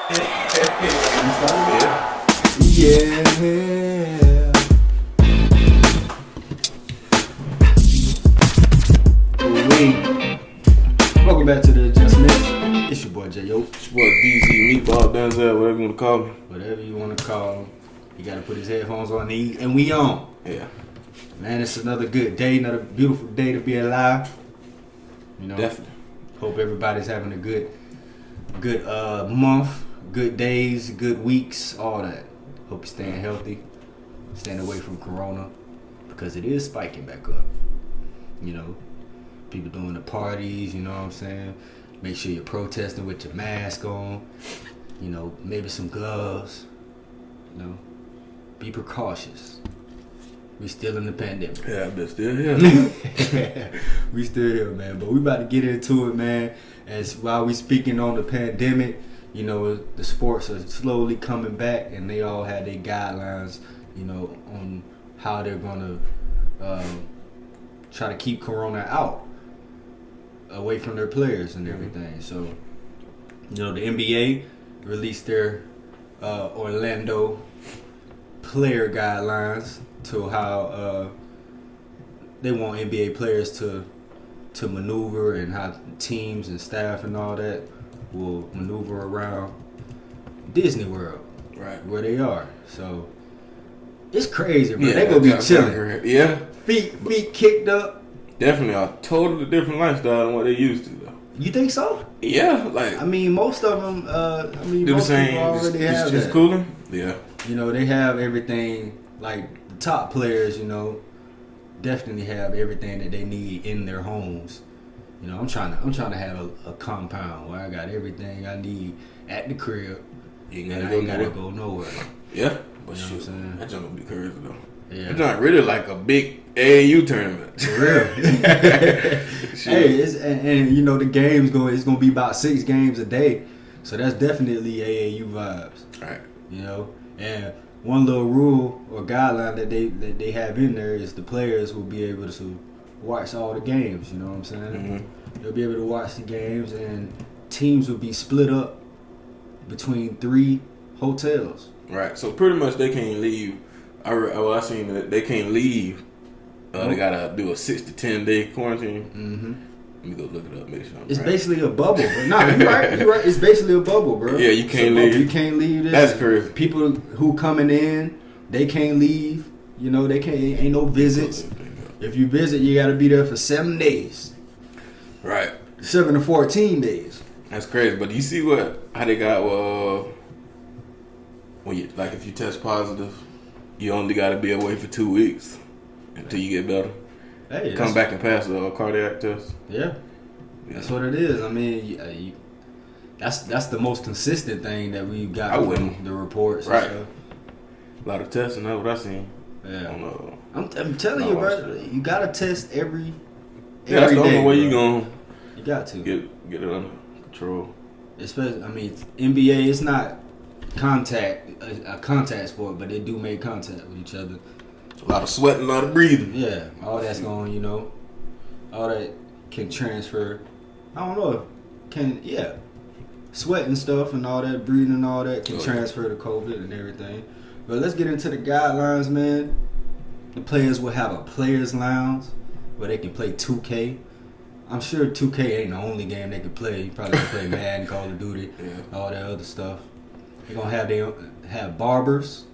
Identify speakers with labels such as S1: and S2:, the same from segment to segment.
S1: Yeah. Welcome back to the Adjustment. It's your boy J.O.
S2: It's your boy DZ, Meatball, Denzel, whatever you want to call me.
S1: Whatever you want to call him. You got to put his headphones on and we on.
S2: Yeah.
S1: Man, it's another good day, another beautiful day to be alive. You know,
S2: Definitely.
S1: Hope everybody's having a good month, good days, good weeks, all that. Hope you're staying healthy, staying away from Corona, because it is spiking back up. You know, people doing the parties, you know what I'm saying? Make sure you're protesting with your mask on, you know, maybe some gloves, you know. Be precautious. We still in the pandemic.
S2: Yeah, but still here.
S1: We still here, man. But we about to get into it, man. As while we speaking on the pandemic, you know, the sports are slowly coming back, and they all have their guidelines, you know, on how they're gonna try to keep Corona out, away from their players and everything. So, you know, the NBA released their Orlando player guidelines to how they want NBA players to maneuver, and how teams and staff and all that will maneuver around Disney World,
S2: Right.
S1: where they are. So it's crazy, bro.
S2: Yeah,
S1: They gonna be chilling.
S2: Yeah.
S1: Feet kicked up.
S2: Definitely a totally different lifestyle than what they used to, though.
S1: You think so?
S2: Yeah, like
S1: I mean, most of them.
S2: do the
S1: most
S2: same.
S1: people already have
S2: It's
S1: that.
S2: cooling. Yeah.
S1: You know, they have everything. Like the top players, you know, definitely have everything that they need in their homes. You know, I'm trying to have a compound where I got everything I need at the crib.
S2: You
S1: And
S2: ain't
S1: I ain't gotta go nowhere.
S2: Yeah. But
S1: You know what I'm
S2: shit,
S1: saying?
S2: that junk gonna be crazy though.
S1: Yeah.
S2: It's not really like a big AAU tournament.
S1: For real. Hey, and you know the game's it's gonna be about 6 games a day, so that's definitely AAU vibes.
S2: Right.
S1: You know, and one little rule or guideline that they have in there is the players will be able to watch all the games. You know what I'm saying?
S2: Mm-hmm.
S1: They'll be able to watch the games, and teams will be split up between 3 hotels.
S2: Right. So pretty much they can't leave. I seen that they can't leave. They gotta do a 6 to 10 day quarantine.
S1: Mm-hmm.
S2: Let me go look it up. Make sure I'm
S1: It's
S2: right.
S1: basically a bubble. But nah, you're right. It's basically a bubble, bro.
S2: Yeah, you can't
S1: It's a bubble.
S2: leave.
S1: You can't leave this.
S2: That's crazy.
S1: People who coming in, they can't leave. You know, they can't. Ain't no visits. If you visit, you got to be there for 7 days.
S2: Right.
S1: 7 to 14 days.
S2: That's crazy. But you see how they got when you like if you test positive, you only got to be away for 2 weeks until you get better.
S1: Hey,
S2: Come back and pass a cardiac test.
S1: Yeah, that's what it is. I mean, that's the most consistent thing that we've got from the reports.
S2: Right.
S1: And stuff.
S2: A lot of testing. That's what I seen.
S1: Yeah.
S2: On,
S1: I'm telling you, bro. You gotta test every.
S2: yeah, that's the
S1: day,
S2: only way
S1: bro.
S2: you gonna
S1: You got to
S2: get it under control.
S1: Especially, I mean, NBA. It's not a contact sport, but they do make contact with each other.
S2: A lot of sweating, a lot of breathing.
S1: Yeah, all that's going, you know, all that can transfer. I don't know, sweat and stuff and all that, breathing and all that can transfer to COVID and everything. But let's get into the guidelines, man. The players will have a players' lounge where they can play 2K. I'm sure 2K ain't the only game they can play. You probably can play Madden, Call of Duty, all that other stuff. They're gonna have barbers.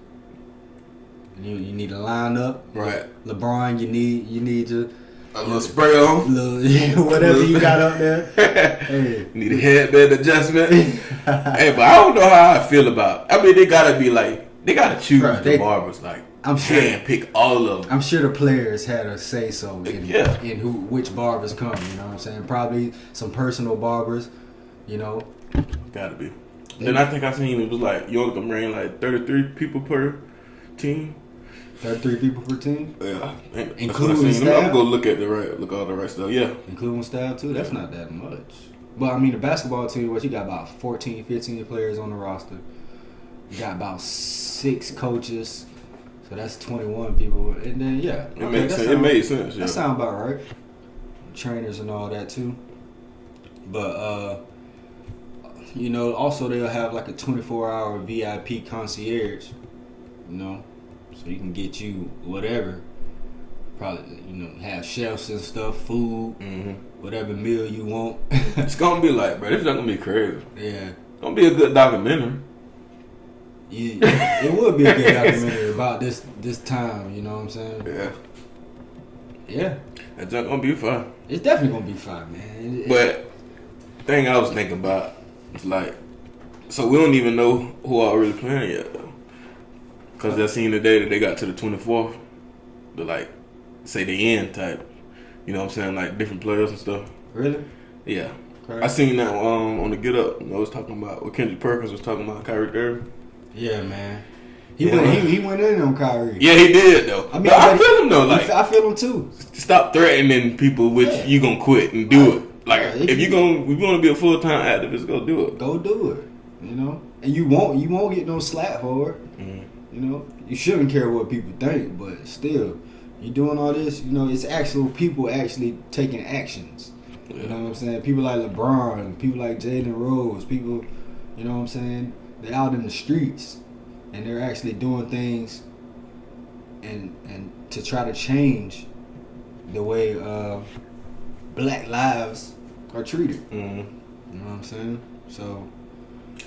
S1: You need to line up.
S2: Right.
S1: LeBron, you need to
S2: A little spray on.
S1: whatever you got up there. Hey.
S2: Need a headband adjustment. Hey, but I don't know how I feel about. I mean, they gotta choose the barbers. Like,
S1: I'm sure
S2: pick all of them.
S1: I'm sure the players had a say so in which barbers come. You know what I'm saying? Probably some personal barbers. You know.
S2: Gotta be. Then I think I seen it was like you only can bring like 33 people per team.
S1: 33 people per team?
S2: Yeah.
S1: Including staff?
S2: I'm gonna look all the right stuff. Yeah.
S1: Including staff too? That's not that much. But I mean the basketball team, you got about 14, 15 players on the roster. You got about 6 coaches. So that's 21 people. And then
S2: It makes sense. It made sense.
S1: That sounds about right. Trainers and all that too. But You know, also they'll have like a 24-hour VIP concierge. You know, so you can get you whatever. Probably, you know, have chefs and stuff, food, whatever meal you want.
S2: It's gonna be like, bro, this not gonna be crazy.
S1: Yeah.
S2: It's gonna be a good documentary.
S1: Yeah, it would be a good documentary about this time, you know what I'm saying?
S2: Yeah.
S1: Yeah.
S2: It's not gonna be fun.
S1: It's definitely gonna be fun, man.
S2: But thing I was thinking about is like, so we don't even know who are really playing yet though. Cause I seen the day that they got to the 24th, the like, say the end type. You know what I'm saying? Like different players and stuff.
S1: Really?
S2: Yeah.
S1: Okay.
S2: I seen that on the Get Up. I was talking about what Kendrick Perkins was talking about Kyrie Irving.
S1: Yeah, man. He went in on Kyrie.
S2: Yeah, he did though. I mean, but I feel him though. Like
S1: I feel him too.
S2: Stop threatening people with you gonna quit and do it. Like if you gonna be a full time activist, go do it.
S1: Go do it. You know, and you won't get no slack for it. You know, you shouldn't care what people think, but still, you doing all this. You know, it's actual people actually taking actions. Yeah. You know what I'm saying? People like LeBron, people like Jalen Rose, people. You know what I'm saying? They're out in the streets and they're actually doing things and to try to change the way black lives are treated. You know what I'm saying? So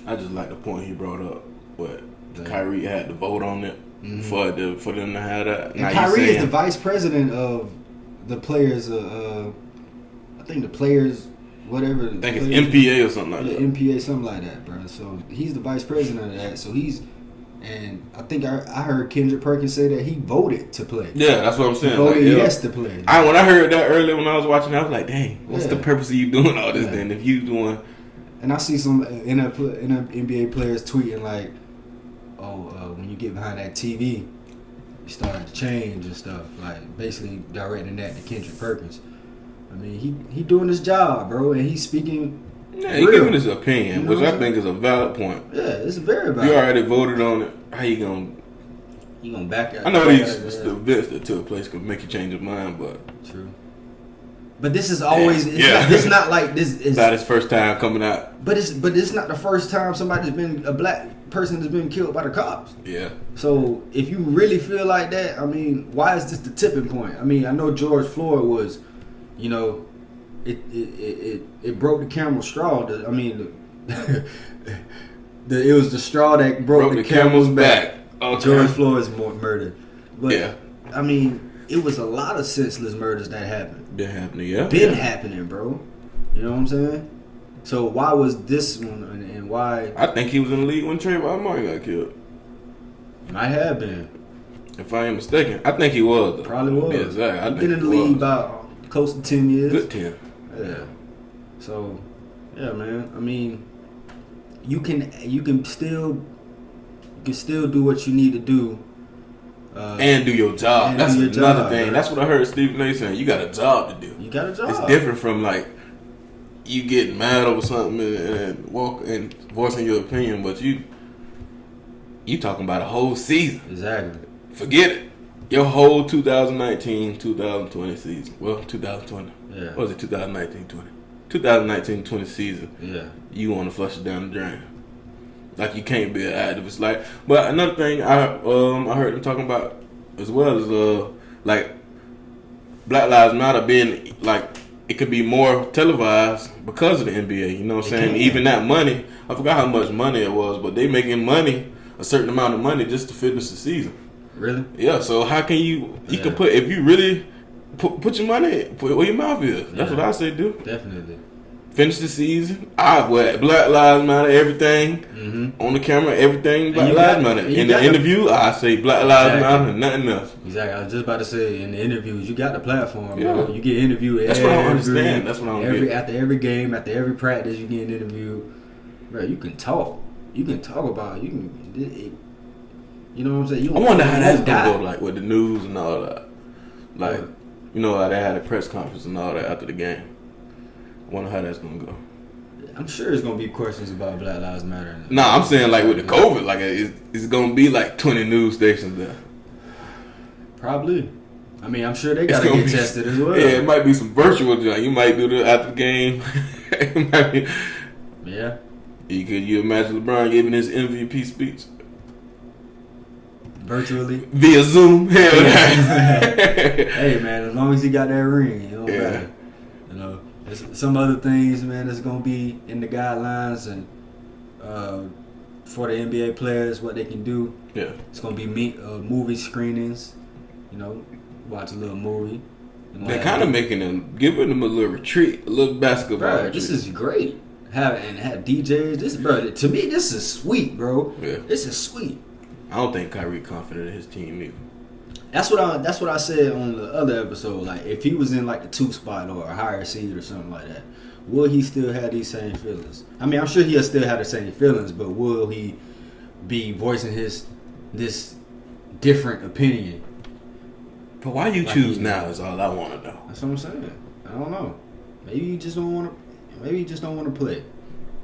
S2: I just like the point he brought up, but Kyrie had to vote on it for them to have that.
S1: And Kyrie is the vice president of the players. I think the players. Whatever.
S2: I think it's MPA or something like that.
S1: MPA, something like that, bro. So he's the vice president of that. So and I think I heard Kendrick Perkins say that he voted to play.
S2: Yeah, that's what I'm saying.
S1: He voted yes to play.
S2: When I heard that earlier when I was watching, I was like, dang, what's the purpose of you doing all this then? If you doing.
S1: And I see some NBA players tweeting like, when you get behind that TV, you start to change and stuff. Like basically directing that to Kendrick Perkins. I mean, he doing his job, bro, and he's speaking.
S2: Yeah, he's giving his opinion, you know, which I think is a valid point.
S1: Yeah, it's very valid.
S2: You already voted on it. How you gonna?
S1: You gonna back out?
S2: I know these events that took place could make you change your mind, but
S1: true. But this is always it's not like this is
S2: not his first time coming out.
S1: But it's not the first time a black person has been killed by the cops.
S2: Yeah.
S1: So if you really feel like that, I mean, why is this the tipping point? I mean, I know George Floyd was. You know, it broke the camel's straw. It was the straw that broke the camel's back.
S2: Okay.
S1: George Floyd's murder. But I mean, it was a lot of senseless murders that happened.
S2: Been happening, yeah.
S1: Been happening, bro. You know what I'm saying? So why was this one and why?
S2: I think he was in the league when Trayvon Martin got killed.
S1: Might have been.
S2: If I ain't mistaken, I think he was.
S1: Probably was.
S2: Yeah, exactly.
S1: I've been in the league about close to 10 years.
S2: Good 10.
S1: Yeah. So, yeah, man. I mean, you can still do what you need to do.
S2: And do your job. That's another thing. Right? That's what I heard Stephen A. saying. You got a job to do.
S1: You got a job.
S2: It's different from like you getting mad over something and voicing your opinion, but you talking about a whole season.
S1: Exactly.
S2: Forget it. Your whole 2019-2020 season. Well, 2020.
S1: Yeah.
S2: What was it? 2019-20. 2019-20 season.
S1: Yeah.
S2: You want to flush it down the drain. Like you can't be an activist. Like, but another thing I heard them talking about as well is like Black Lives Matter being like it could be more televised because of the NBA. You know what I'm saying? Even that money, I forgot how much money it was, but they making money, a certain amount of money just to finish the season.
S1: Really?
S2: Yeah. So how can you can put if you really put your money where your mouth is? That's what I say. Do
S1: definitely.
S2: Finish the season. Black Lives Matter, everything on the camera, everything Black Lives Matter. In the interview, I say Black Lives Matter and nothing else.
S1: Exactly. I was just about to say in the interviews, you got the platform, bro. You get interviewed.
S2: That's what I don't understand. That's what I don't get.
S1: After every game, after every practice, you get interviewed. Bro, you can talk. You can talk about. You can. You know what I'm saying?
S2: I wonder how that's gonna go, like with the news and all that. Like, you know how they had a press conference and all that after the game. I wonder how that's gonna go.
S1: I'm sure it's gonna be questions about Black Lives Matter.
S2: Nah, I'm saying like with the COVID, like it's gonna be like 20 news stations there.
S1: Probably. I mean, I'm sure they gotta get tested as well.
S2: Yeah, it might be some virtual joint. You might do it after the game. It might be.
S1: Yeah.
S2: Could you imagine LeBron giving his MVP speech
S1: virtually
S2: via Zoom? Hell
S1: Hey man, as long as he got that ring, it don't matter. You know, there's some other things, man, that's gonna be in the guidelines and for the NBA players, what they can do.
S2: Yeah,
S1: it's gonna be movie screenings. You know, watch a little movie.
S2: They're kind of giving them a little retreat, a little basketball.
S1: Bro, this is great. Have DJs. To me, this is sweet, bro.
S2: Yeah,
S1: this is sweet.
S2: I don't think Kyrie confident in his team either.
S1: That's what I said on the other episode. Like, if he was in like the 2 spot or a higher seed or something like that, will he still have these same feelings? I mean, I'm sure he'll still have the same feelings, but will he be voicing this different opinion?
S2: But why you choose now is all I want to know.
S1: That's what I'm saying. I don't know. Maybe you just don't want to. Maybe you just don't want to play.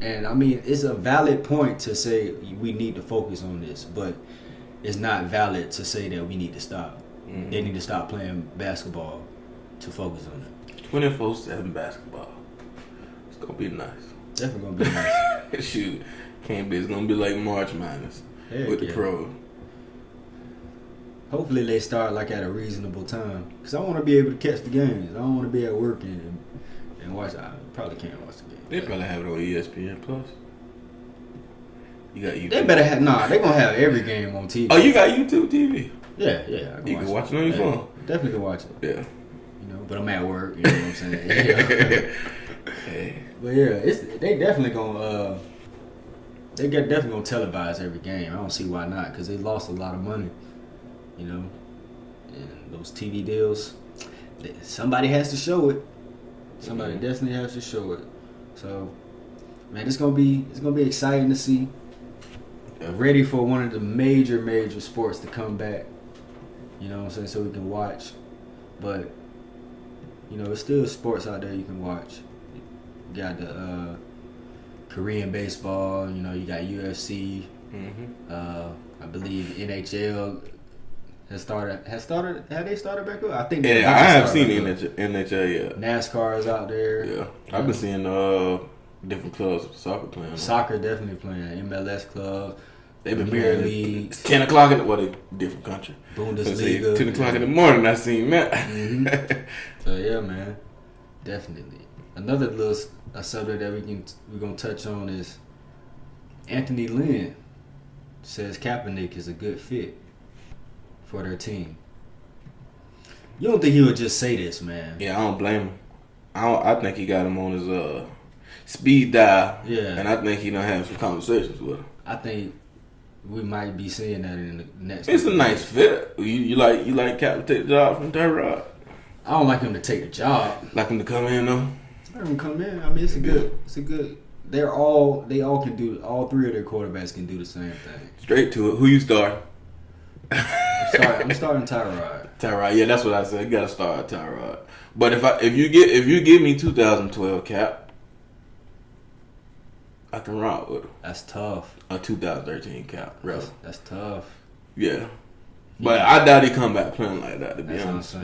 S1: And I mean, it's a valid point to say we need to focus on this, but it's not valid to say that we need to stop. Mm-hmm. They need to stop playing basketball to focus on it.
S2: 24/7 basketball. It's gonna be nice.
S1: Definitely gonna be nice.
S2: Shoot, can't be. It's gonna be like March Madness with the pro.
S1: Hopefully they start like at a reasonable time, because I want to be able to catch the games. I don't want to be at work and watch. I probably can't watch the game.
S2: They probably have it on ESPN Plus. You got YouTube.
S1: They better have. They gonna have every game on TV.
S2: Oh, you got YouTube TV?
S1: Yeah.
S2: You can watch it on your phone.
S1: Definitely can watch it.
S2: Yeah.
S1: You know, but I'm at work. You know what I'm saying? Hey. But yeah, they definitely gonna definitely gonna televise every game. I don't see why not, because they lost a lot of money. You know, and those TV deals, somebody has to show it. Somebody definitely has to show it. So, man, it's gonna be exciting to see. Ready for one of the major sports to come back. You know what I'm saying? So we can watch. But, you know, there's still sports out there you can watch. You got the Korean baseball. You know, you got UFC. I believe NHL. Have they started back up? I think.
S2: Yeah, I have seen NHL. Yeah,
S1: NASCAR is out there.
S2: Yeah, I've been seeing different clubs of soccer playing.
S1: Soccer definitely playing. MLS club.
S2: They've been
S1: Premier
S2: playing.
S1: League.
S2: It's 10 o'clock in the different country.
S1: Bundesliga.
S2: 10 o'clock in the morning. I seen that.
S1: Mm-hmm. So yeah, man, definitely. Another a subject that we're gonna touch on is Anthony Lynn says Kaepernick is a good fit for their team. You don't think he would just say this, man?
S2: Yeah, I don't blame him. I think he got him on his speed dial.
S1: Yeah,
S2: and I think he done have some conversations with him.
S1: I think we might be seeing that in the next.
S2: It's a nice fit. You like Cap to take the job from Terrell?
S1: I don't like him to take the job.
S2: Like him to come in though.
S1: Let him come in. I mean, it's a good. They all can do. All 3 of their quarterbacks can do the same thing.
S2: Straight to it. Who you start?
S1: I'm starting Tyrod.
S2: Tyrod, yeah, that's what I said. You gotta start Tyrod. But if you give me 2012 Cap, I can rock with him.
S1: That's tough.
S2: A 2013 Cap, really.
S1: That's tough.
S2: Yeah. But I doubt he come back playing like that, to be honest.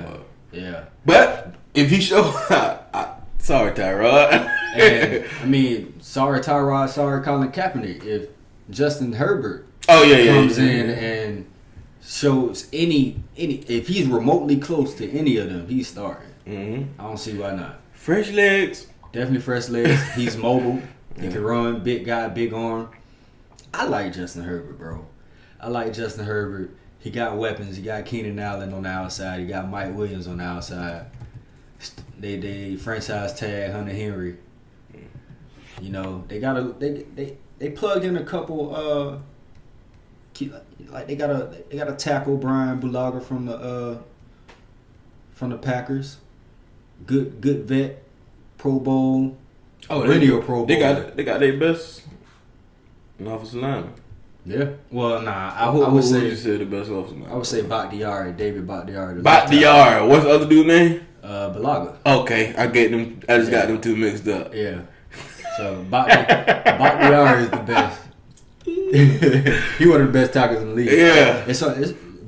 S1: Yeah.
S2: But if he show sorry, Tyrod.
S1: And, I mean, sorry, Tyrod, sorry, Colin Kaepernick. If Justin Herbert comes in and shows any if he's remotely close to any of them, he's starting. I don't see why not.
S2: Fresh legs.
S1: Definitely fresh legs. He's mobile. He can run. Big guy, big arm. I like Justin Herbert, bro. I like Justin Herbert. He got weapons. He got Keenan Allen on the outside. He got Mike Williams on the outside. They franchise tag Hunter Henry. You know, they plugged in a couple they got a tackle Brian Bulaga from the Packers. Good vet, Pro Bowl.
S2: Oh,
S1: radio Pro Bowl.
S2: They got their best offensive lineman.
S1: Yeah. Well, nah. I
S2: would
S1: would
S2: say the best offensive lineman.
S1: I would say Bakhtiari, David Bakhtiari.
S2: Bakhtiari. What's the other dude's name?
S1: Bulaga.
S2: Okay, I get them. I just got them 2 mixed up.
S1: Yeah. So Bakhtiari is the best. He one of the best tackles in the league.
S2: Yeah.
S1: And so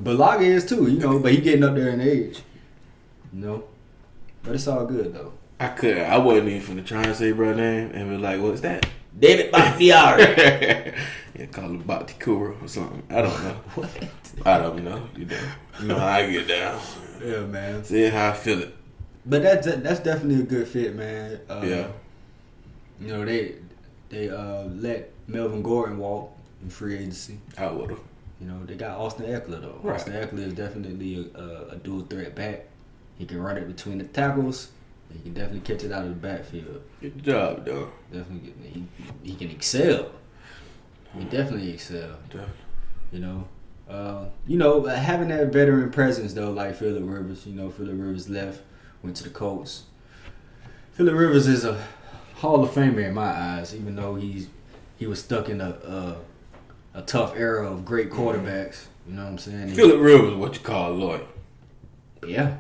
S1: Bulaga is too, you know, but he getting up there in age. You know? But it's all good though.
S2: I wasn't even finna try and say bro name and be like, what's that? David Bakhtiari. Yeah, call him Bakhtiari or something. I don't know.
S1: What?
S2: I don't know. You know how I get down.
S1: Yeah, man.
S2: See how I feel it.
S1: But that's definitely a good fit, man.
S2: Yeah.
S1: You know, they let Melvin Gordon walk in free agency.
S2: I would have.
S1: You know, they got Austin Eckler, though.
S2: Right.
S1: Austin Eckler is definitely a dual threat back. He can run it between the tackles. He can definitely catch it out of the backfield.
S2: Good job, though.
S1: Definitely, he can excel. He definitely excel.
S2: Definitely.
S1: You know, having that veteran presence though, like Phillip Rivers. You know, Phillip Rivers left, went to the Colts. Phillip Rivers is a Hall of Famer in my eyes, even though he was stuck in a tough era of great quarterbacks. You know what I'm saying?
S2: Phillip Rivers, what you call loyal.
S1: Yeah.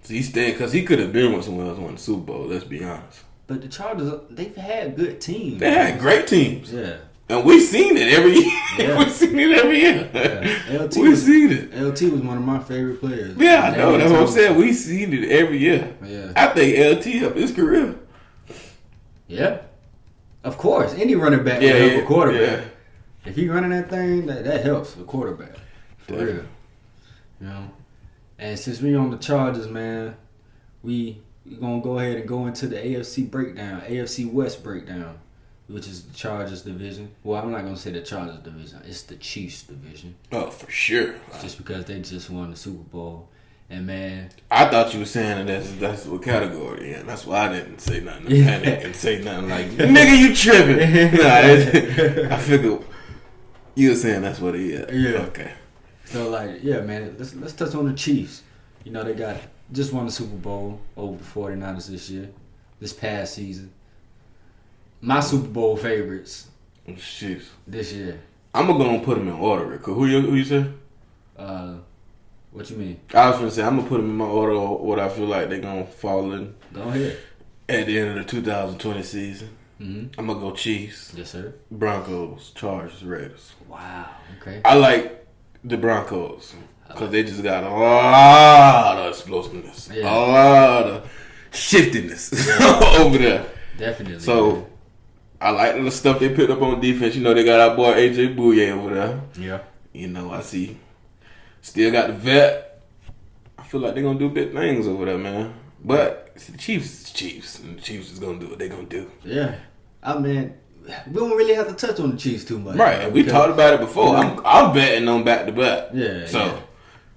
S2: So he stayed because he could have been with someone else won the Super Bowl. Let's be honest.
S1: But the Chargers, they've had good teams.
S2: They had great teams.
S1: Yeah.
S2: And we seen it every year.
S1: Yeah.
S2: We seen it every year.
S1: Yeah.
S2: We seen it.
S1: LT was one of my favorite players.
S2: Yeah, I know. That's what I'm saying. We seen it every year.
S1: Yeah.
S2: I think LT up his career.
S1: Yeah. Of course. Any running back will help a quarterback.
S2: Yeah.
S1: If he running that thing, that helps a quarterback. For
S2: Definitely.
S1: real. You know? And since we on the Chargers, man, we gonna go ahead and go into the AFC breakdown, AFC West breakdown, which is the Chargers division. Well, I'm not gonna say the Chargers division. It's the Chiefs division.
S2: Oh, for sure.
S1: Just because they just won the Super Bowl. And man,
S2: I thought you were saying that's what category, and that's why I didn't say nothing.
S1: Yeah.
S2: Panic and say nothing like, nigga, you tripping. Nah, I figured you were saying that's what he is.
S1: Yeah.
S2: Okay.
S1: so like, yeah, man, let's touch on the Chiefs. You know, they just won the Super Bowl over the 49ers this past season. My Super Bowl favorites
S2: Jeez.
S1: this year.
S2: I'm gonna go and put them in order, Rick. Who you said?
S1: What you mean?
S2: I was gonna say I'm gonna put them in my order. What I feel like they're gonna fall in
S1: Go ahead.
S2: at the end of the 2020 season.
S1: Mm-hmm.
S2: I'm gonna go Chiefs,
S1: Yes, sir.
S2: Broncos, Chargers, Raiders.
S1: Wow. Okay.
S2: I like the Broncos because they just got a lot of explosiveness,
S1: Yeah.
S2: a lot of shiftiness over there.
S1: Definitely.
S2: So
S1: man.
S2: I like the stuff they picked up on defense. You know, they got our boy AJ Bouye over there.
S1: Yeah.
S2: You know, I see. Still got the vet. I feel like they're gonna do big things over there, man. But it's the Chiefs is the Chiefs, and the Chiefs is gonna do what they're gonna do.
S1: Yeah. I mean, we don't really have to touch on the Chiefs too much.
S2: Right, and we talked about it before.
S1: You know,
S2: I'm betting on back to back.
S1: Yeah.
S2: So,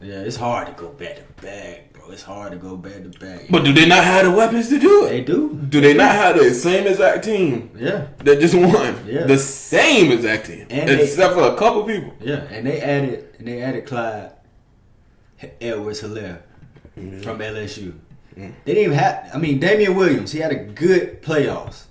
S1: yeah, it's hard to go back to back, bro. It's hard to go back to back.
S2: but do they not have the weapons to do it?
S1: They do.
S2: Do they not have the same exact team
S1: Yeah.
S2: that just won?
S1: Yeah.
S2: The same exact team,
S1: And
S2: except for a couple people.
S1: Yeah, and they added Clyde Edwards-Helaire from LSU.
S2: Mm.
S1: They didn't even have. I mean, Damian Williams. He had a good playoffs.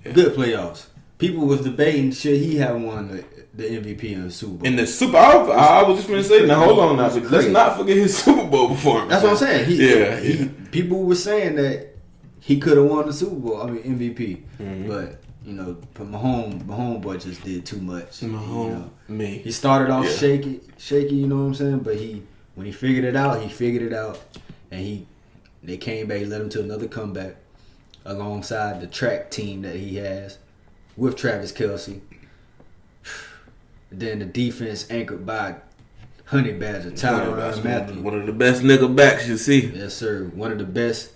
S2: Yeah.
S1: Good playoffs. People was debating should he have won the MVP in the Super Bowl.
S2: In the Super, I was just gonna say. Now hold on, now, but let's
S1: Crazy.
S2: not forget his Super Bowl performance.
S1: That's what I'm saying.
S2: Yeah.
S1: People were saying that he could have won the Super Bowl. I mean MVP,
S2: Mhm.
S1: but you know, Mahomes boy just did too much.
S2: Mahomes, me.
S1: He started off
S2: Yeah.
S1: shaky. You know what I'm saying? But when he figured it out, and they came back, led him to another comeback alongside the track team that he has with Travis Kelce. Then the defense anchored by Honey Badger, Tyrann Matthew.
S2: One of the best nigga backs you see.
S1: Yes, sir. One of the best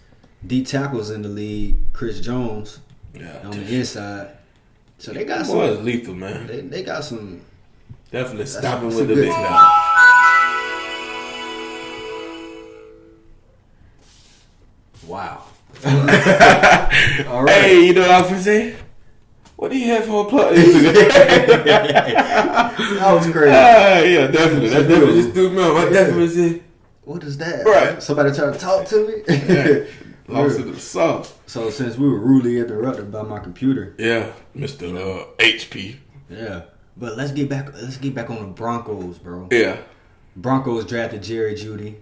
S1: D tackles in the league, Chris Jones,
S2: Yeah,
S1: on the inside. So they got
S2: boy is
S1: some.
S2: lethal, man.
S1: They got some.
S2: Definitely
S1: That's
S2: stopping
S1: some
S2: with the
S1: good
S2: big
S1: team.
S2: guy.
S1: Wow. All right.
S2: Hey, you know what I was gonna say? What do you have for a plug?
S1: That was crazy.
S2: Yeah, definitely. That definitely just threw me off. I definitely said,
S1: What is that?
S2: Right.
S1: Somebody trying to talk to me?
S2: lost to the sauce.
S1: So since we were rudely interrupted by my computer,
S2: Yeah, Mr. HP.
S1: yeah. But let's get back on the Broncos, bro.
S2: Yeah.
S1: Broncos drafted Jerry Jeudy,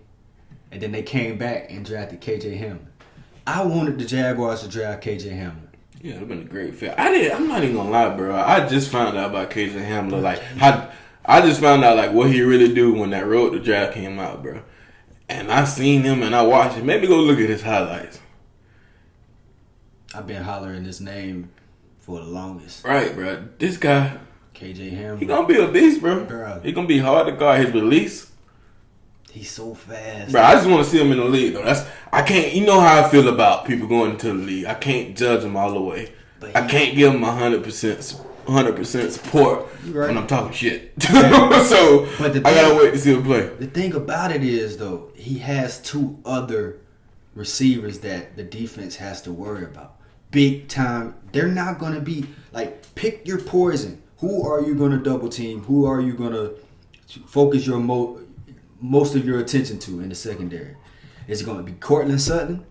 S1: and then they came back and drafted KJ Hamler. I wanted the Jaguars to draft KJ Hamler.
S2: Yeah, it'd have been a great fit. I'm not even gonna lie, bro. I just found out about KJ Hamler. Like, I just found out like what he really do when that road to draft came out, bro. And I seen him and I watched it. Maybe go look at his highlights.
S1: I've been hollering his name for the longest.
S2: Right, bro. This guy,
S1: KJ Hamler.
S2: he gonna be a beast, bro. He gonna be hard to guard his release.
S1: He's so fast.
S2: Bro, I just want to see him in the league, though. I can't. You know how I feel about people going into the league. I can't judge them all the way. I can't give him 100% support when I'm talking shit. So I gotta wait to see him play.
S1: The thing about it is, though, he has 2 other receivers that the defense has to worry about. Big time. They're not gonna be like, pick your poison. Who are you gonna double team? Who are you gonna focus your most of your attention to in the secondary? Is it going to be Cortland Sutton,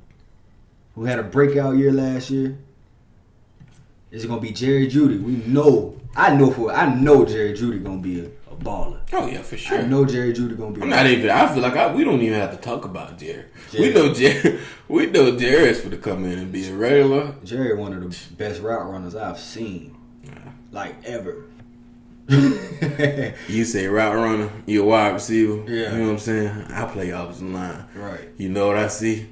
S1: who had a breakout year last year? Is it going to be Jerry Jeudy? I know Jerry Jeudy going to be a baller.
S2: Oh yeah, for sure.
S1: I know Jerry Jeudy going to be.
S2: I feel like we don't even have to talk about Jerry. We know Jerry is for to come in and be a regular.
S1: Jerry, one of the best route runners I've seen, like ever.
S2: You say route runner, you a wide receiver.
S1: Yeah.
S2: You know what I'm saying? I play opposite line.
S1: Right.
S2: You know what I see?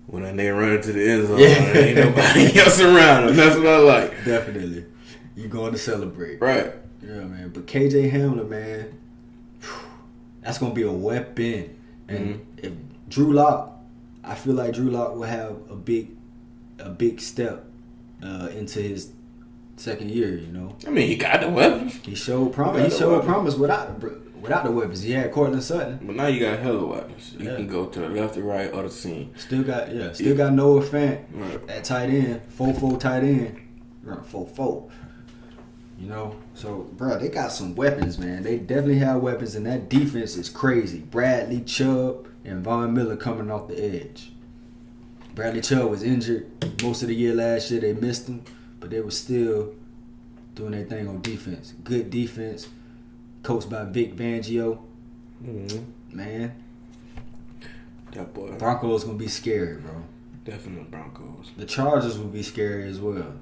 S2: When they run into the end zone, there ain't nobody else around them. That's what I like.
S1: Definitely. You going to celebrate.
S2: Right.
S1: Yeah, man. But KJ Hamler, man, that's going to be a weapon. And if Drew Lock, I feel like Drew Lock will have a big step into his second year, you know.
S2: I mean, he got the weapons.
S1: He showed promise. He showed promise without the weapons. He had Cortland Sutton.
S2: But now you got hella weapons. You can go to the left or right or the seam.
S1: Still got Noah Fant at tight end, 4-4 tight end, run 4-4. You know, so bro, they got some weapons, man. They definitely have weapons, and that defense is crazy. Bradley Chubb and Von Miller coming off the edge. Bradley Chubb was injured most of the year last year. They missed him. But they were still doing their thing on defense. Good defense, coached by Vic Fangio. Man,
S2: that boy.
S1: Broncos gonna be scary, bro.
S2: Definitely Broncos.
S1: The Chargers will be scary as well.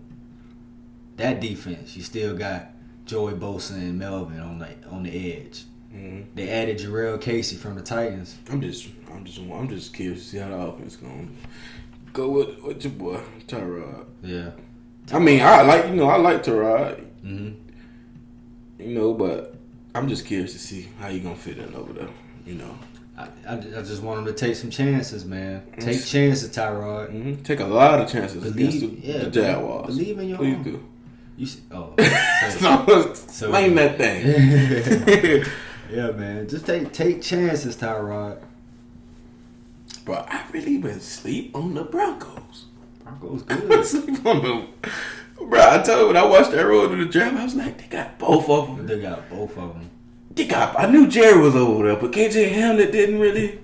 S1: That defense, you still got Joey Bosa and Melvin on the edge. They added Jarrell Casey from the Titans.
S2: I'm just curious to see how the offense gonna go with your boy Tyrod.
S1: Yeah.
S2: I mean, I like Tyrod. You know, but I'm just curious to see how you gonna fit in over there. You know,
S1: I just want him to take some chances, man. Take chances, Tyrod.
S2: Take a lot of chances against the Jaguars.
S1: Believe in your
S2: Please
S1: own.
S2: do.
S1: So
S2: explain that thing.
S1: Yeah, man. Just take chances, Tyrod.
S2: Bro, I really been sleep on the Broncos.
S1: Broncos good.
S2: Sleep on them. Bro, I told you when I watched that road to the draft, I was like, they got both of them.
S1: They got both of them.
S2: I knew Jerry was over there, but KJ Hamlet didn't really.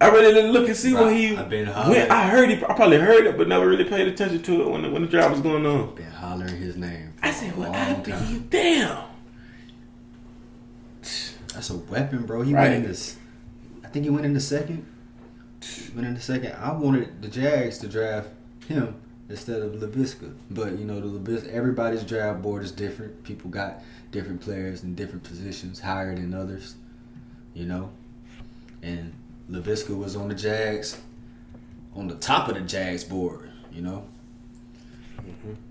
S2: I really didn't look and see what he.
S1: I've been
S2: hollering. I probably heard it, but never really paid attention to it when the draft was going on.
S1: Been hollering his name.
S2: I said, "Well, I believe, damn."
S1: That's a weapon, bro. He went in this. I think he went in the second. I wanted the Jags to draft him instead of LaVisca, but you know everybody's draft board is different. People got different players in different positions higher than others, you know. And LaVisca was on the Jags, on the top of the Jags board, you know.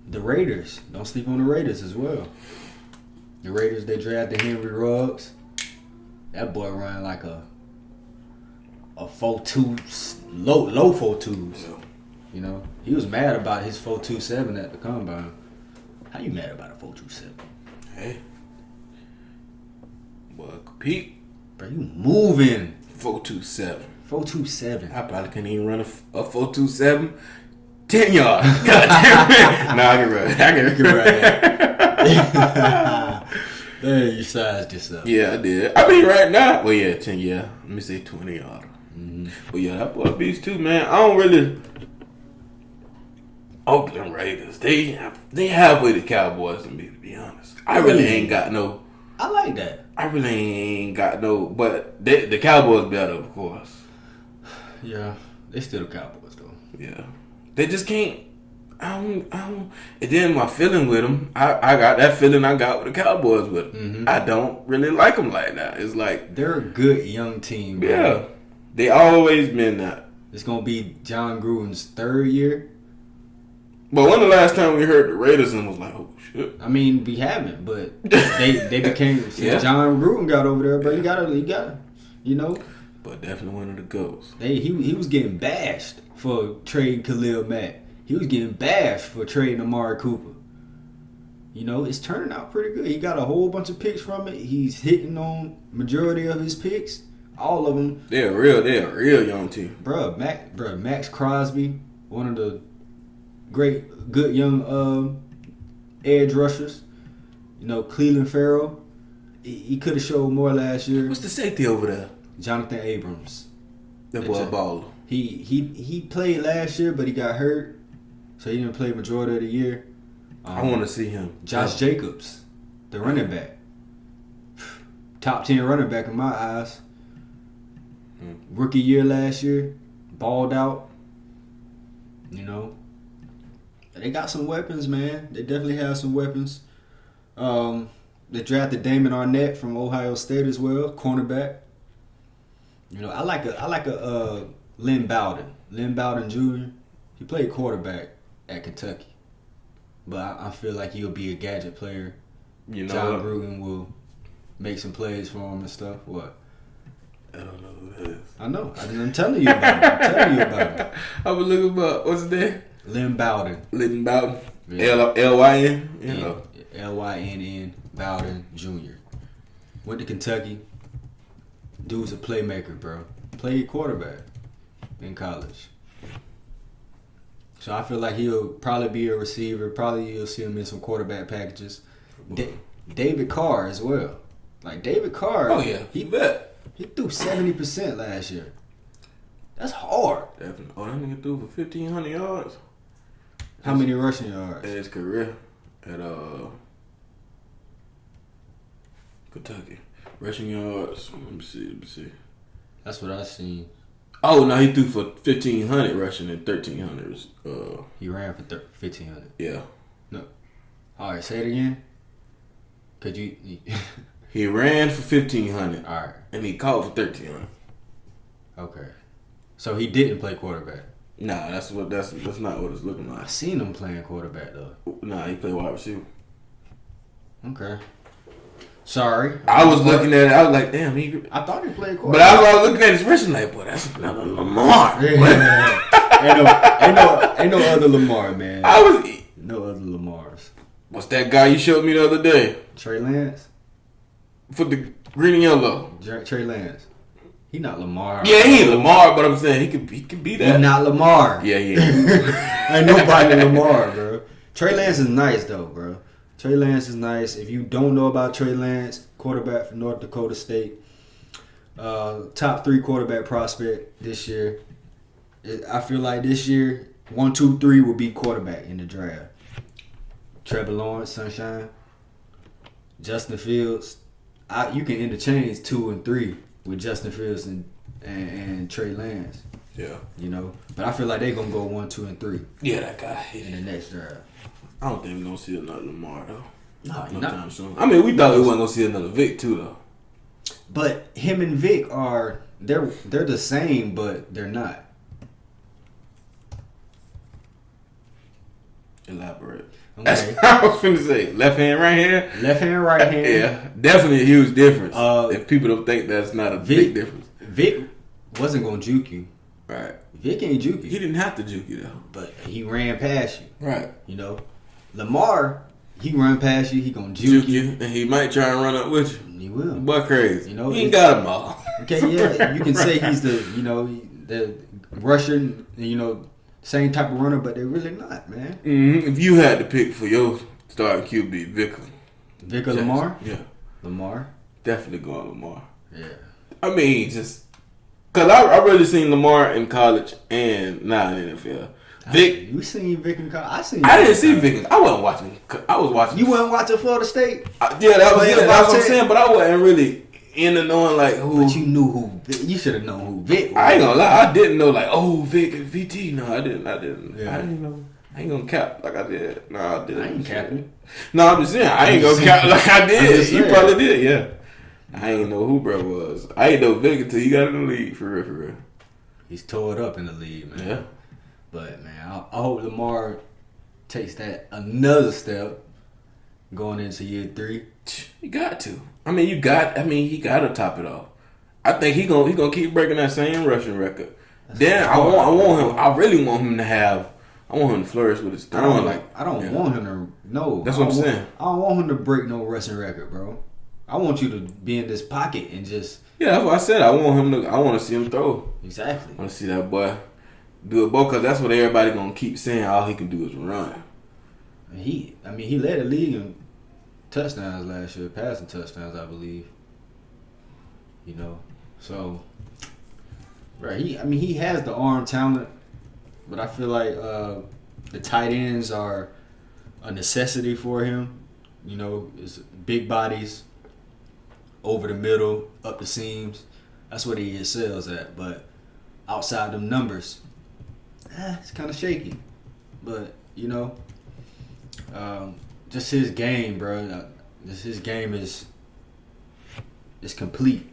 S1: The Raiders, don't sleep on the Raiders as well. The Raiders, they drafted Henry Ruggs. That boy run like a 4.2, low 4.2s. You know, he was mad about his 4.27 at the combine. How you mad about a 4.27?
S2: Hey, boy, compete.
S1: Bro, you moving.
S2: 4.27.
S1: 4.27.
S2: I probably couldn't even run a 4.27. 10 yards. God damn it. Nah, I can run.
S1: Hey, you sized yourself.
S2: Yeah, I did. I mean, right now, well, yeah, 10, yeah. Let me say 20 yards. But yeah, that boy beast too, man. I don't really. Oakland Raiders, they halfway the Cowboys to me, to be honest. I really ain't got no.
S1: I like that.
S2: I really ain't got no, but the Cowboys better, of course.
S1: Yeah, they still the Cowboys though.
S2: Yeah, they just can't. I don't. And then my feeling with them, I got that feeling I got with the Cowboys with them. I don't really like them like that. It's like
S1: they're a good young team. Bro.
S2: Yeah, they always been that.
S1: It's gonna be John Gruden's third year.
S2: But when the last time we heard the Raiders and was like, oh shit.
S1: I mean, we haven't, but they became John Gruden got over there, but he got you know.
S2: But definitely one of the goals.
S1: He was getting bashed for trading Khalil Mack. He was getting bashed for trading Amari Cooper. You know, it's turning out pretty good. He got a whole bunch of picks from it. He's hitting on majority of his picks. All of them.
S2: They're a real young team.
S1: Max Crosby, one of the good young edge rushers. You know, Cleveland Farrell. He could have showed more last year.
S2: What's the safety over there?
S1: Jonathan Abrams.
S2: That boy baller.
S1: He played last year, but he got hurt, so he didn't play majority of the year.
S2: I want to see him.
S1: Josh Jacobs, the running back. Top 10 running back in my eyes. Rookie year last year. Balled out. You know. They got some weapons, man. They definitely have some weapons. They drafted Damon Arnett from Ohio State as well, cornerback. You know, I like a Lynn Bowden. Lynn Bowden Jr. He played quarterback at Kentucky. But I feel like he'll be a gadget player. You know, John Gruden will make some plays for him and stuff. What?
S2: I don't know who that is.
S1: I know. I'm telling you about him.
S2: I was looking about, what's his name?
S1: Lynn Bowden.
S2: Lynn Bowden. Yeah. L-Y-N? You know.
S1: L-Y-N-N Bowden Jr. Went to Kentucky. Dude's a playmaker, bro. Played quarterback in college. So I feel like he'll probably be a receiver. Probably you'll see him in some quarterback packages. David Carr as well. Like David Carr.
S2: Oh yeah, he bet.
S1: He threw 70% last year. That's hard.
S2: Definitely. Oh, that nigga threw for 1,500 yards.
S1: How many rushing yards?
S2: In his career at Kentucky. Rushing yards. Let me see.
S1: That's what I seen.
S2: Oh no, he threw for 1,500 rushing and 1,300.
S1: He ran for 1,500.
S2: Yeah.
S1: No. All right, say it again. Could you?
S2: He ran for 1,500.
S1: All right.
S2: And he caught for 1,300.
S1: Okay. So he didn't play quarterback.
S2: Nah, that's not what it's looking like.
S1: I seen him playing quarterback though.
S2: Nah, he played wide receiver.
S1: Okay. Sorry.
S2: I was looking at it. I was like, damn,
S1: I thought he played quarterback.
S2: But I was looking at his rushing like, boy, that's another Lamar.
S1: ain't no other Lamar, man. No other Lamars.
S2: What's that guy you showed me the other day?
S1: Trey Lance?
S2: For the green and yellow.
S1: Trey Lance. He not Lamar.
S2: Yeah, he ain't Lamar, but I'm saying he could be that.
S1: He not Lamar.
S2: Yeah.
S1: Ain't nobody Lamar, bro. Trey Lance is nice though, bro. Trey Lance is nice. If you don't know about Trey Lance, quarterback from North Dakota State, top 3 quarterback prospect this year. I feel like this year, 1, 2, 3 will be quarterback in the draft. Trevor Lawrence, Sunshine, Justin Fields. You can interchange 2 and 3 with Justin Fields and Trey Lance.
S2: Yeah.
S1: You know, but I feel like they're gonna go 1, 2, and 3.
S2: Yeah, that guy
S1: in the next draft.
S2: I don't think we're gonna see another Lamar though.
S1: No
S2: time soon. I mean, we thought we wasn't gonna see another Vic too though.
S1: But him and Vic they're the same, but they're not.
S2: Elaborate.
S1: Okay.
S2: That's what I was finna say. Left hand, right hand.
S1: Left hand, right hand.
S2: Yeah, definitely a huge difference. If people don't think that's not a big difference.
S1: Vic wasn't gonna juke you.
S2: Right.
S1: Vic ain't juke you.
S2: He didn't have to juke you though.
S1: But he ran past you.
S2: Right.
S1: You know, Lamar, he run past you. He gonna juke you,
S2: and he might try and run up with you.
S1: He will.
S2: But crazy.
S1: You know,
S2: he ain't got them all.
S1: Okay, yeah, you can say he's the rusher. Same type of runner, but they're really not, man.
S2: Mm-hmm. If you had to pick for your starting QB, Vic or
S1: Lamar?
S2: Yeah.
S1: Lamar?
S2: Definitely going Lamar.
S1: Yeah.
S2: I mean, just... Because I really seen Lamar in college and now in the NFL. Vic...
S1: You seen Vic in college?
S2: I didn't see Vic. I wasn't watching. I was watching...
S1: You wasn't watching Florida State?
S2: Yeah, that's what I'm saying. But I wasn't really into knowing, like, who...
S1: But you knew who... You should have known who Vic was.
S2: I ain't gonna lie. I didn't know, like, Vic and VT. No, I didn't.
S1: Yeah.
S2: I didn't know. I ain't gonna cap like I did. No, I didn't.
S1: I ain't capping.
S2: No, I'm just saying. I ain't gonna cap like I did. You probably did, yeah. I ain't know who bro was. I ain't know Vic until he got in the league, for real.
S1: He's tore it up in the league, man.
S2: Yeah.
S1: But, man, I hope Lamar takes that another step going into year 3.
S2: You got to. He got to top it off. I think he gonna keep breaking that same rushing record. Then I want him. I really want him to have. I want him to flourish with his throwing.
S1: I don't want him to. No,
S2: that's what I'm saying.
S1: I don't want him to break no rushing record, bro. I want you to be in this pocket and just.
S2: Yeah, that's what I said. I want to see him throw.
S1: Exactly.
S2: I want to see that boy do it, both, because that's what everybody gonna keep saying. All he can do is run.
S1: He led the league in touchdowns last year, passing touchdowns, I believe. So, right. He has the arm talent, but I feel like the tight ends are a necessity for him. It's big bodies, over the middle, up the seams. That's what he excels at. But outside them numbers, it's kind of shaky. But just his game, bro. His game is complete.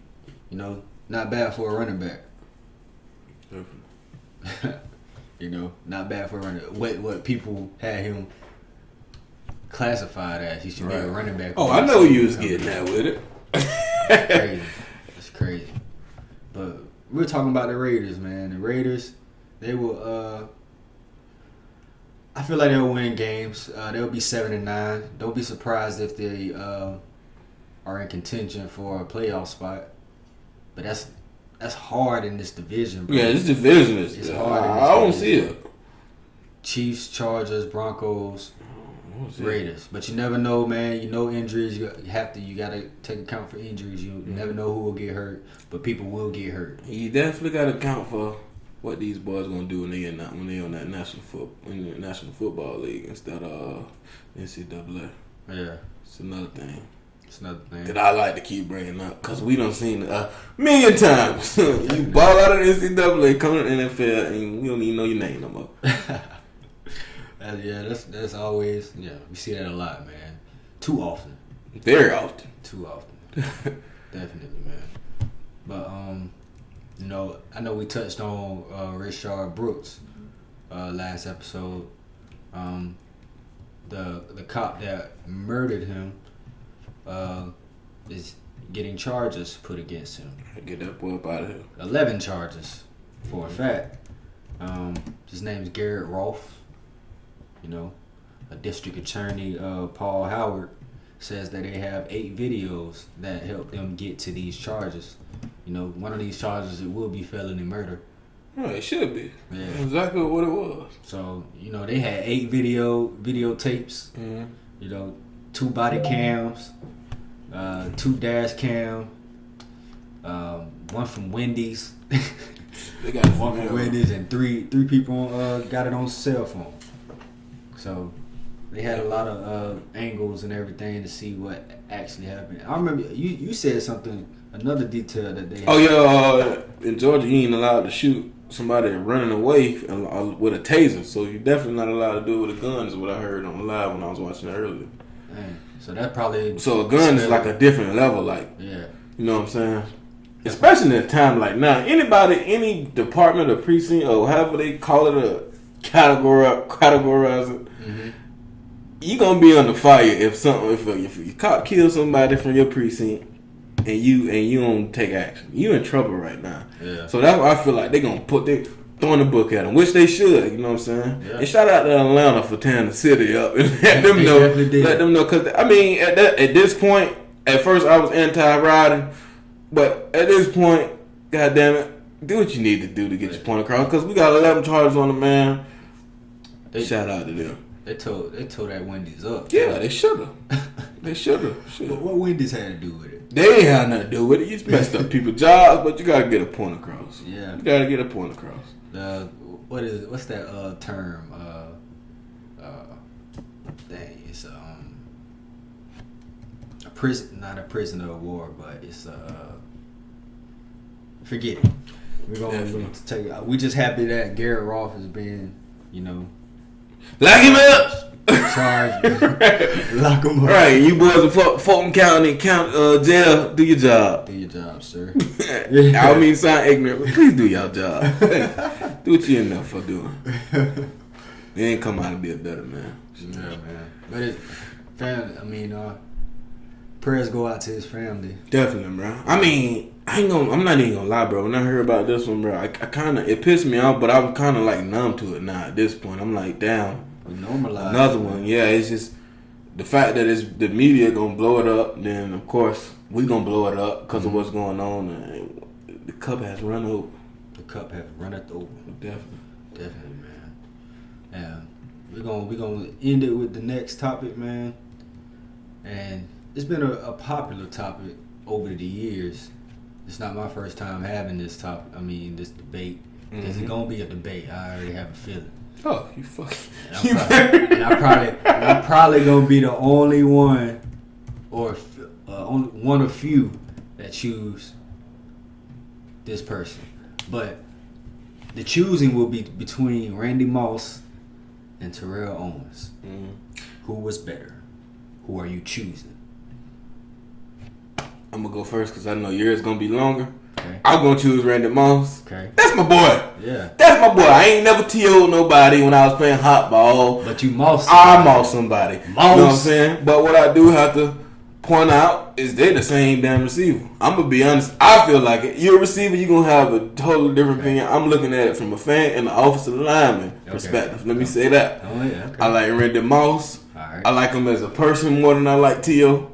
S1: Not bad for a running back. Not bad for a running. What people had him classified as. He should be a running back.
S2: Oh, I know you was getting that with it.
S1: That's crazy. But we're talking about the Raiders, man. The Raiders, they will. I feel like they'll win games. They'll be 7-9. Don't be surprised if they are in contention for a playoff spot. But that's hard in this division, bro.
S2: Yeah, this division is
S1: hard.
S2: I don't see it.
S1: Chiefs, Chargers, Broncos, Raiders. But you never know, man. Injuries. You gotta take account for injuries. You never know who will get hurt, but people will get hurt.
S2: You definitely gotta account for what these boys gonna do when they on that National Football League instead of NCAA.
S1: Yeah,
S2: it's another thing. That I like to keep bringing up, because we done seen it a million times. You ball out of the NCAA, come to the NFL, and we don't even know your name no more.
S1: That's always, we see that a lot, man. Too often.
S2: Very often.
S1: Too often. Definitely, man. But I know we touched on Rayshard Brooks last episode. The cop that murdered him is getting charges put against him.
S2: Get that boy up out of here.
S1: 11 charges, for a fact. His name's Garrett Rolfe. A district attorney, Paul Howard, says that they have 8 videos that help them get to these charges. One of these charges, it will be felony murder.
S2: Right, it should be.
S1: Yeah.
S2: Exactly what it was.
S1: So, they had 8 videotapes.
S2: Mm-hmm.
S1: 2 body cams, 2 dash cam, one from Wendy's.
S2: They got
S1: one from Wendy's, and three people got it on cell phone. So they had a lot of angles and everything to see what actually happened. I remember you said something, another detail that they had.
S2: Oh yeah, in Georgia you ain't allowed to shoot somebody running away with a taser, so you're definitely not allowed to do it with a gun, is what I heard on live when I was watching it earlier.
S1: Man, so that probably...
S2: So a gun is like a different level,
S1: yeah.
S2: You know what I'm saying? Especially in a time like now. Any department or precinct or however they call it, categorize it,
S1: mm-hmm.
S2: You gonna be under fire if your cop kills somebody from your precinct and you don't take action. You in trouble right now.
S1: Yeah.
S2: So that's why I feel like they throwing the book at them, which they should. You know what I'm saying? Yeah. And shout out to Atlanta for tearing the city up and let them know. Because at this point, at first I was anti-riding, but at this point, God damn it, do what you need to do to get your point across. Because we got 11 charges on the man. Shout out to them.
S1: They tore that Wendy's up.
S2: Yeah, they should have. They should have.
S1: What Wendy's had to do with it?
S2: They ain't had nothing to do with it. You messed up people's jobs, but you gotta get a point across.
S1: Yeah,
S2: you gotta get a point across.
S1: What's that term? It's a prison, not a prisoner of war, but it's forget it. We're gonna take it. We just happy that Garrett Rolfe has been,
S2: lock him up.
S1: Charged. Lock him up.
S2: Right, you boys in Fulton County jail, do your job.
S1: Do your job, sir.
S2: I don't mean sound ignorant, but please do your job. Do what you're enough for doing. They ain't come out to be a better man.
S1: Yeah, man. But it, family. I mean, prayers go out to his family.
S2: Definitely, bro. I mean, I'm not even gonna lie, bro. When I heard about this one, bro, I kind of it pissed me off, but I'm kind of like numb to it now. At this point, I'm like, damn, another one. Yeah, it's just the fact that the media gonna blow it up. Then of course we gonna blow it up because of what's going on. And the cup has run over.
S1: The cup has run it over. Definitely, man. Yeah, we're gonna end it with the next topic, man. And it's been a popular topic over the years. It's not my first time having this topic. I mean, this debate. There's gonna be a debate. I already have a feeling.
S2: Oh, you fucking.
S1: And I'm probably gonna be the only one, or only one of few that choose this person. But the choosing will be between Randy Moss and Terrell Owens. Who was better? Who are you choosing?
S2: I'm gonna go first because I know yours gonna be longer.
S1: Okay.
S2: I'm gonna choose Randy Moss.
S1: Okay.
S2: That's my boy.
S1: Yeah.
S2: That's my boy. I ain't never TO'd nobody when I was playing hot ball.
S1: But you mossed
S2: I
S1: somebody.
S2: mossed somebody.
S1: Moss.
S2: You know what I'm saying? But what I do have to point out is they're the same damn receiver. I'm gonna be honest. I feel like it. You're a receiver, you're gonna have a totally different opinion. I'm looking at it from a fan and the offensive lineman perspective. Let me say that.
S1: Oh yeah. Okay.
S2: I like Randy Moss.
S1: All right.
S2: I like him as a person more than I like T.O.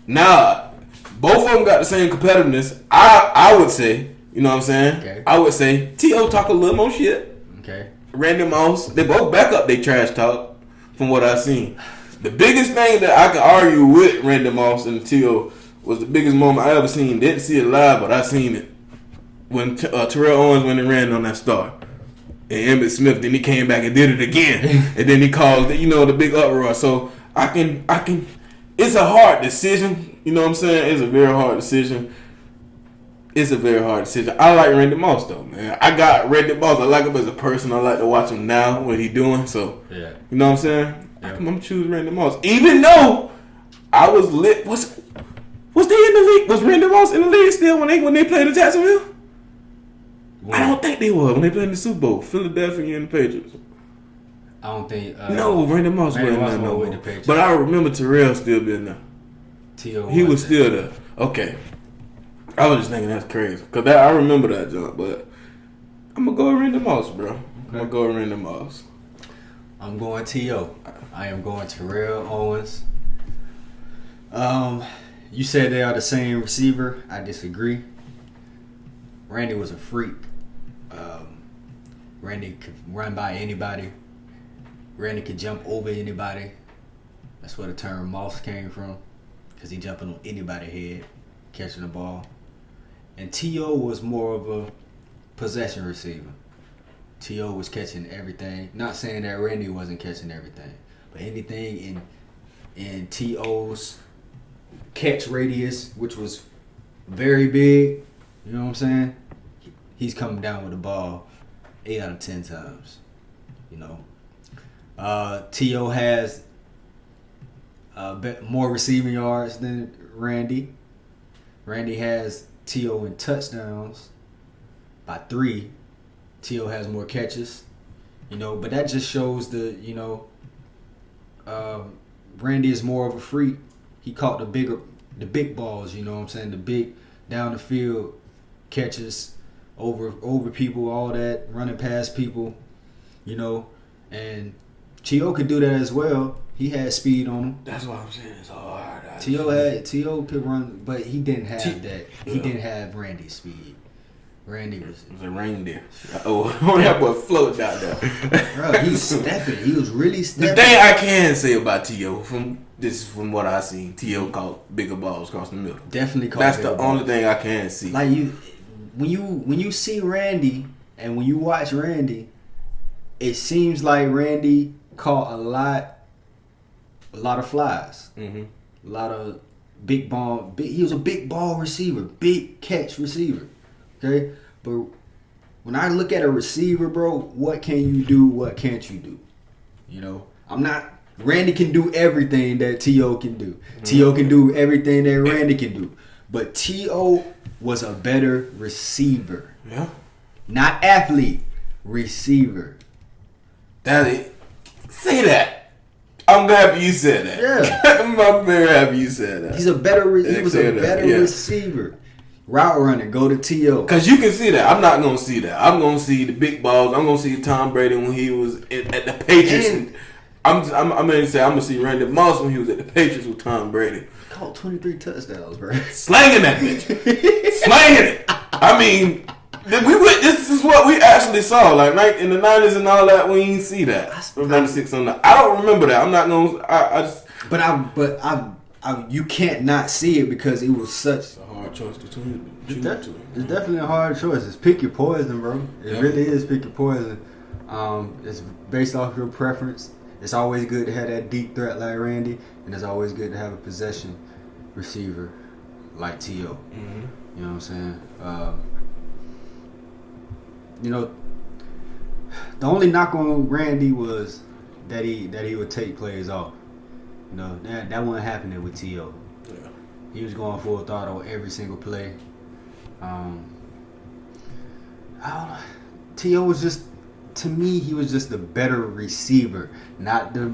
S2: Now, both of them got the same competitiveness. I would say, you know what I'm saying?
S1: Okay.
S2: I would say T.O. talk a little more shit.
S1: Okay.
S2: Randy Moss, they both back up they trash talk from what I've seen. The biggest thing that I can argue with Randy Moss and T.O. was the biggest moment I ever seen. Didn't see it live, but I seen it when Terrell Owens when he ran on that star. And Emmitt Smith, then he came back and did it again. And then he caused, the big uproar. So I can, it's a hard decision. You know what I'm saying? It's a very hard decision. I like Randy Moss, though, man. I got Randy Moss. I like him as a person. I like to watch him now, what he doing. So,
S1: Yeah.
S2: You know what I'm saying?
S1: Yeah.
S2: I'm going to choose Randy Moss. Even though I was lit. Was they in the league? Was Randy Moss in the league still when they played in Jacksonville? I don't think they were when they played in the Super Bowl. Philadelphia and the Patriots.
S1: I don't think.
S2: No, Randy Moss wasn't there no more. But I remember Terrell still being there.
S1: T.O.
S2: He was still there. Okay. I was just thinking that's crazy. Because I remember that jump. But I'm going to go with Randy Moss, bro. I'm going to go with Randy Moss.
S1: I'm going T.O. I am going Terrell Owens. You said they are the same receiver. I disagree. Randy was a freak. Randy could run by anybody. Randy could jump over anybody. That's where the term Moss came from. Because he jumping on anybody's head, catching the ball. And T.O. was more of a possession receiver. T.O. was catching everything. Not saying that Randy wasn't catching everything. But anything in T.O.'s catch radius, which was very big, you know what I'm saying? He's coming down with the ball 8 out of 10 times. T.O. has more receiving yards than Randy. Randy has T.O. in touchdowns by 3. T.O. has more catches. But that just shows Randy is more of a freak. He caught the big balls, you know what I'm saying? The big down the field catches over people, all that, running past people, and T.O. could do that as well. He had speed on him.
S2: That's what I'm saying. It's hard.
S1: T.O. could run, but he didn't have that. He didn't have Randy's speed. Randy was
S2: a reindeer. That boy floated out there.
S1: Bro, he's stepping. He was really stepping.
S2: The thing I can say about T.O. from what I seen, T.O. caught bigger balls across the middle.
S1: Definitely caught.
S2: That's the only thing I can see.
S1: Like when you see Randy and when you watch Randy, it seems like Randy caught a lot of flies. Mm-hmm. A lot of big ball. He was a big ball receiver, big catch receiver. Okay, but when I look at a receiver, bro, what can you do? What can't you do? Randy can do everything that T.O. can do. Mm-hmm. T.O. can do everything that Randy can do. But T.O. was a better receiver.
S2: Yeah.
S1: Not athlete, receiver.
S2: That Say that. I'm happy you said that.
S1: Yeah.
S2: I'm very happy you said that.
S1: He was a better receiver. Route runner, go to T.O.
S2: Because you can see that. I'm not going to see that. I'm going to see the big balls. I'm going to see Tom Brady when he was at the Patriots. I'm going to see Randy Moss when he was at the Patriots with Tom Brady.
S1: Caught 23 touchdowns, bro.
S2: Slanging that bitch. Slanging it. I mean, this is what we actually saw. Like in the 90s and all that, we didn't see that. From 96 on that. I don't remember that. I'm not going to.
S1: You can't not see it because it was such
S2: a hard choice between
S1: It's definitely a hard choice. It's pick your poison, bro. It really is pick your poison. It's based off your preference. It's always good to have that deep threat like Randy, and it's always good to have a possession receiver like T.O.
S2: Mm-hmm.
S1: You know what I'm saying? The only knock on Randy was that he would take plays off. That wasn't happening with T.O.
S2: Yeah.
S1: He was going full throttle every single play. T.O. was just, to me, he was just the better receiver, not the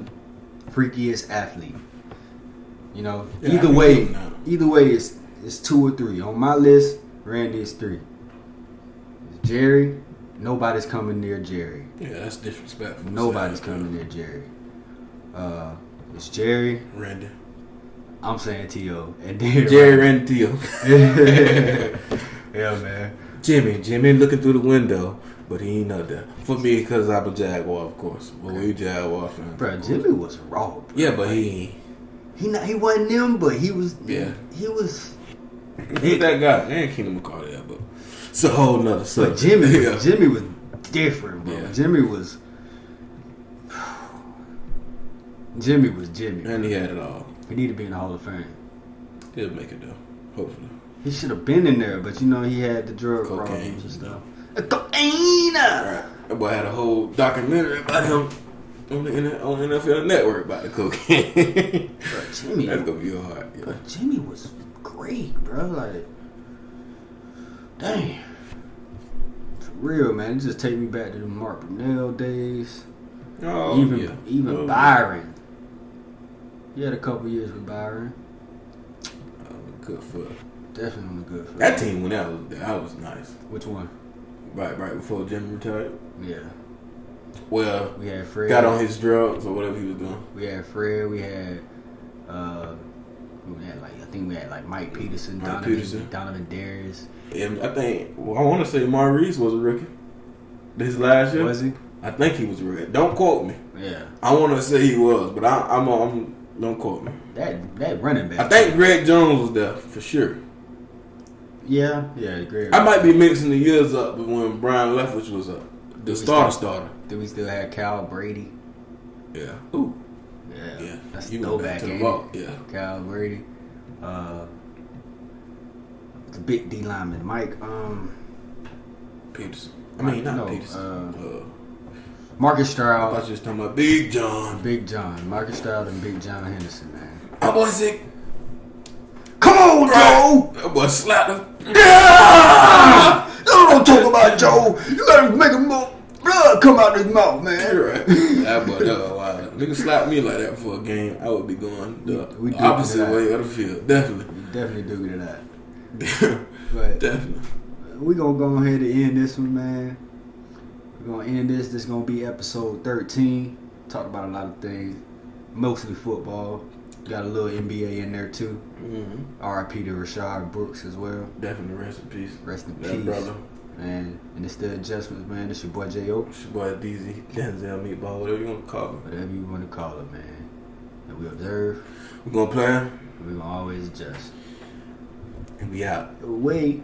S1: freakiest athlete. Either way, it's 2 or 3. On my list, Randy is 3. Jerry, nobody's coming near Jerry.
S2: Yeah, that's disrespectful.
S1: Nobody's coming near Jerry. It's Jerry.
S2: Randy.
S1: I'm saying T.O. And then
S2: Jerry, Randy, T.O.
S1: Yeah, man.
S2: Jimmy looking through the window, but he ain't up there. For me, because I'm a Jaguar, of course. Well, we Jaguar fans.
S1: Bro, Jimmy was raw. Bro.
S2: Yeah, but he
S1: wasn't them, but he was.
S2: Yeah.
S1: He was.
S2: He's that guy. And Keenan McCarthy, but it's a whole nother subject.
S1: But Jimmy was different, bro.
S2: Yeah.
S1: Jimmy was Jimmy.
S2: And he had it all.
S1: He need to be in the Hall of Fame.
S2: He'll make it though, hopefully.
S1: He should have been in there, but he had the drug problems and stuff. Cocaine.
S2: Right. That boy had a whole documentary about him on NFL Network about the cocaine.
S1: Bro, Jimmy.
S2: That's gonna be hard. Yeah.
S1: Bro, Jimmy was great, bro. Like, dang. For real, man. It just take me back to the Mark Brunell days.
S2: Oh,
S1: even Byron. He had a couple years with Byron.
S2: Good foot.
S1: Definitely on the good foot.
S2: That team when that was nice.
S1: Which one?
S2: Right before Jimmy retired.
S1: Yeah.
S2: Well,
S1: we had Fred.
S2: Got on his drugs or whatever he was doing.
S1: We had Fred. We had I think we had Mike Peterson, Donovan Darius.
S2: And I want to say Maurice was a rookie. This last year.
S1: Was he?
S2: I think he was a rookie. Don't quote me.
S1: Yeah.
S2: I want to say he was, but I'm don't quote me.
S1: That running back.
S2: I think Greg Jones was there for sure.
S1: Yeah, Greg.
S2: I might be mixing the years up, but when Brian Leftwich was up, the starter.
S1: Then we still had Cal Brady.
S2: Yeah. Ooh.
S1: Yeah. That's a throwback.
S2: Yeah.
S1: Cal Brady. The big D lineman, Mike.
S2: Peterson.
S1: Peterson. Marcus Stroud.
S2: I thought you was talking about Big John.
S1: Big John. Marcus Stroud and Big John Henderson, man.
S2: I was sick.
S1: Come on, Joe!
S2: That boy slapped him.
S1: Yeah! Don't talk about Joe. You gotta make him more blood come out his mouth, man.
S2: You're right. That boy, wild. Nigga slapped me like that for a game, I would be going the opposite way of the field. Definitely.
S1: We definitely do get that.
S2: But definitely.
S1: We gonna go ahead and end this one, man. We're gonna end this. This is gonna be episode 13. Talked about a lot of things, mostly football. Got a little NBA in there too.
S2: Mm-hmm.
S1: R.I.P. to Rayshard Brooks as well.
S2: Definitely rest in peace.
S1: Rest in
S2: peace, brother.
S1: And it's the Adjustments, man. It's your boy J.O.
S2: It's your boy DZ, Denzel Meatball, whatever you want to call it.
S1: Whatever you want to call it, man. And we observe.
S2: We're gonna plan.
S1: We're gonna always adjust.
S2: And we out.
S1: Wait.